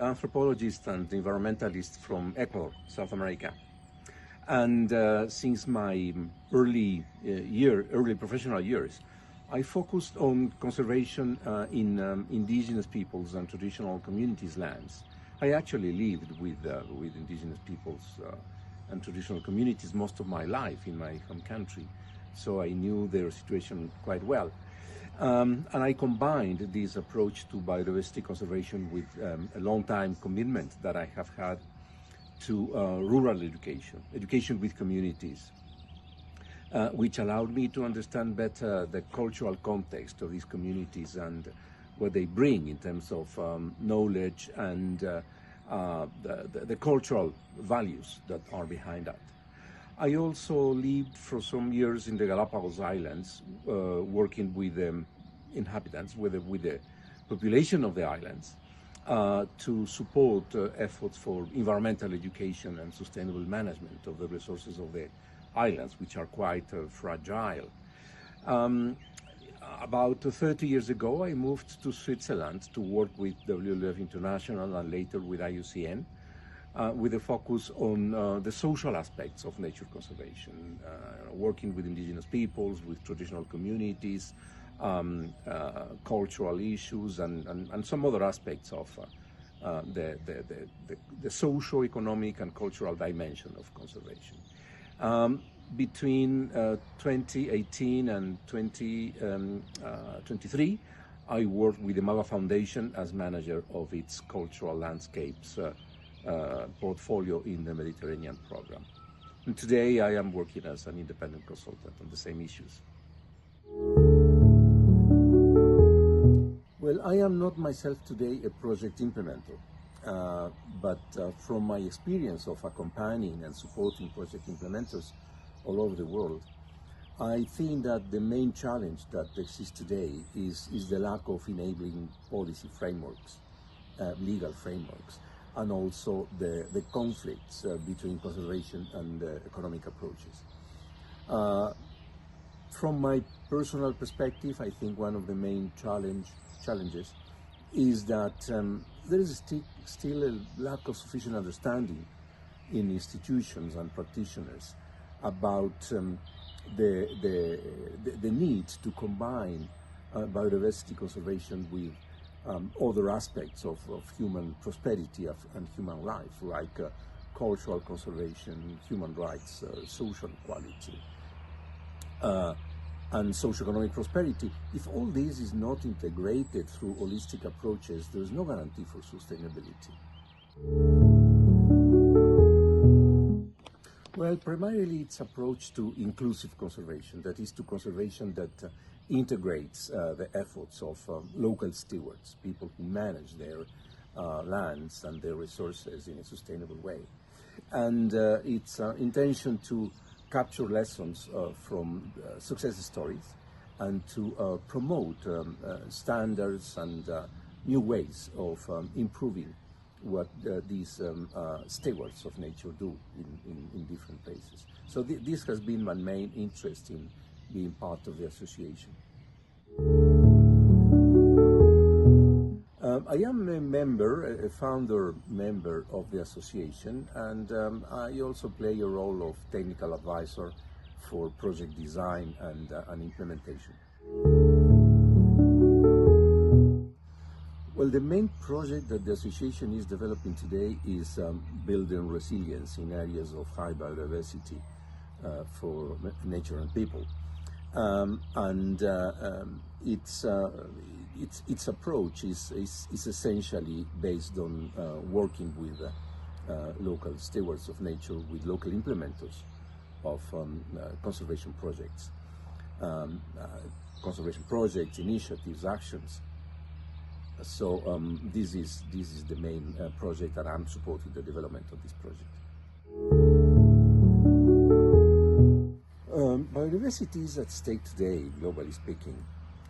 anthropologist and environmentalist from Ecuador, South America. And since my early professional years, I focused on conservation in indigenous peoples and traditional communities' lands. I actually lived with indigenous peoples and traditional communities most of my life in my home country, so I knew their situation quite well. And I combined this approach to biodiversity conservation with a long-time commitment that I have had to rural education with communities, which allowed me to understand better the cultural context of these communities and what they bring in terms of knowledge and the cultural values that are behind that. I also lived for some years in the Galapagos Islands, working with the inhabitants, with the population of the islands, to support efforts for environmental education and sustainable management of the resources of the islands, which are quite fragile. About 30 years ago, I moved to Switzerland to work with WWF International and later with IUCN, with a focus on the social aspects of nature conservation, working with indigenous peoples, with traditional communities, cultural issues, and some other aspects of the socio-economic and cultural dimension of conservation. Between 2018 and 2023, I worked with the MAVA Foundation as manager of its cultural landscapes portfolio in the Mediterranean program. And today I am working as an independent consultant on the same issues. Well, I am not myself today a project implementer, but from my experience of accompanying and supporting project implementers all over the world, I think that the main challenge that exists today is the lack of enabling policy frameworks, legal frameworks, and also the conflicts between conservation and economic approaches. From my personal perspective, I think one of the main challenges is that there is still a lack of sufficient understanding in institutions and practitioners about the need to combine biodiversity conservation with other aspects of human prosperity and human life, like cultural conservation, human rights, social equality, and socio-economic prosperity. If all this is not integrated through holistic approaches, there is no guarantee for sustainability. Well, primarily it's approach to inclusive conservation, that is, to conservation that integrates the efforts of local stewards, people who manage their lands and their resources in a sustainable way. And its intention to capture lessons from success stories and to promote standards and new ways of improving what these stewards of nature do in different places. So this has been my main interest in being part of the association. I am a member, a founder member of the association, and I also play a role of technical advisor for project design and implementation. Well, the main project that the association is developing today is building resilience in areas of high biodiversity for nature and people. Its approach is essentially based on working with local stewards of nature, with local implementers of conservation projects, initiatives, actions. So this is the main project that I'm supporting, the development of this project. Biodiversity is at stake today, globally speaking,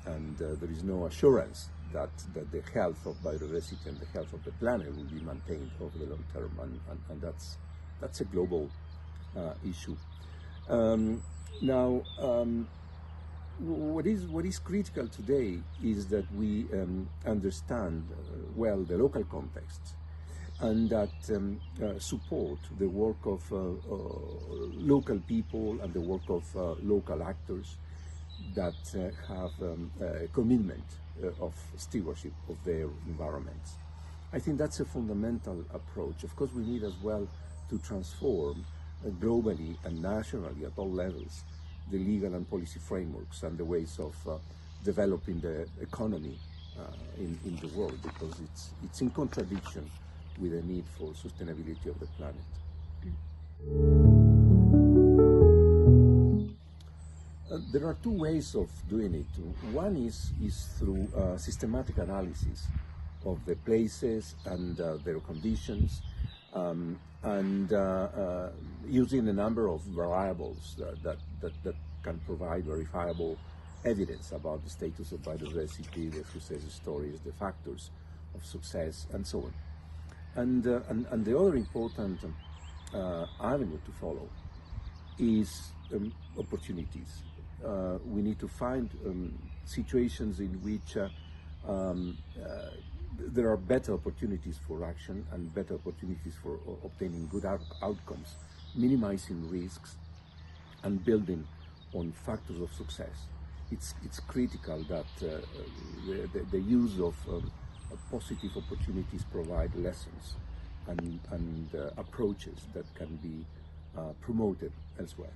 and there is no assurance that the health of biodiversity and the health of the planet will be maintained over the long term, and that's a global issue. What is critical today is that we understand well the local context, and that support the work of local people and the work of local actors that have a commitment of stewardship of their environments. I think that's a fundamental approach. Of course, we need as well to transform globally and nationally at all levels the legal and policy frameworks and the ways of developing the economy in the world, because it's in contradiction with the need for sustainability of the planet. There are two ways of doing it. One is through systematic analysis of the places and their conditions, and using a number of variables that can provide verifiable evidence about the status of biodiversity, the success stories, the factors of success, and so on. And the other important avenue to follow is opportunities. We need to find situations in which there are better opportunities for action and better opportunities for obtaining good outcomes, minimizing risks and building on factors of success. It's critical that the use of positive opportunities provide lessons and approaches that can be promoted elsewhere.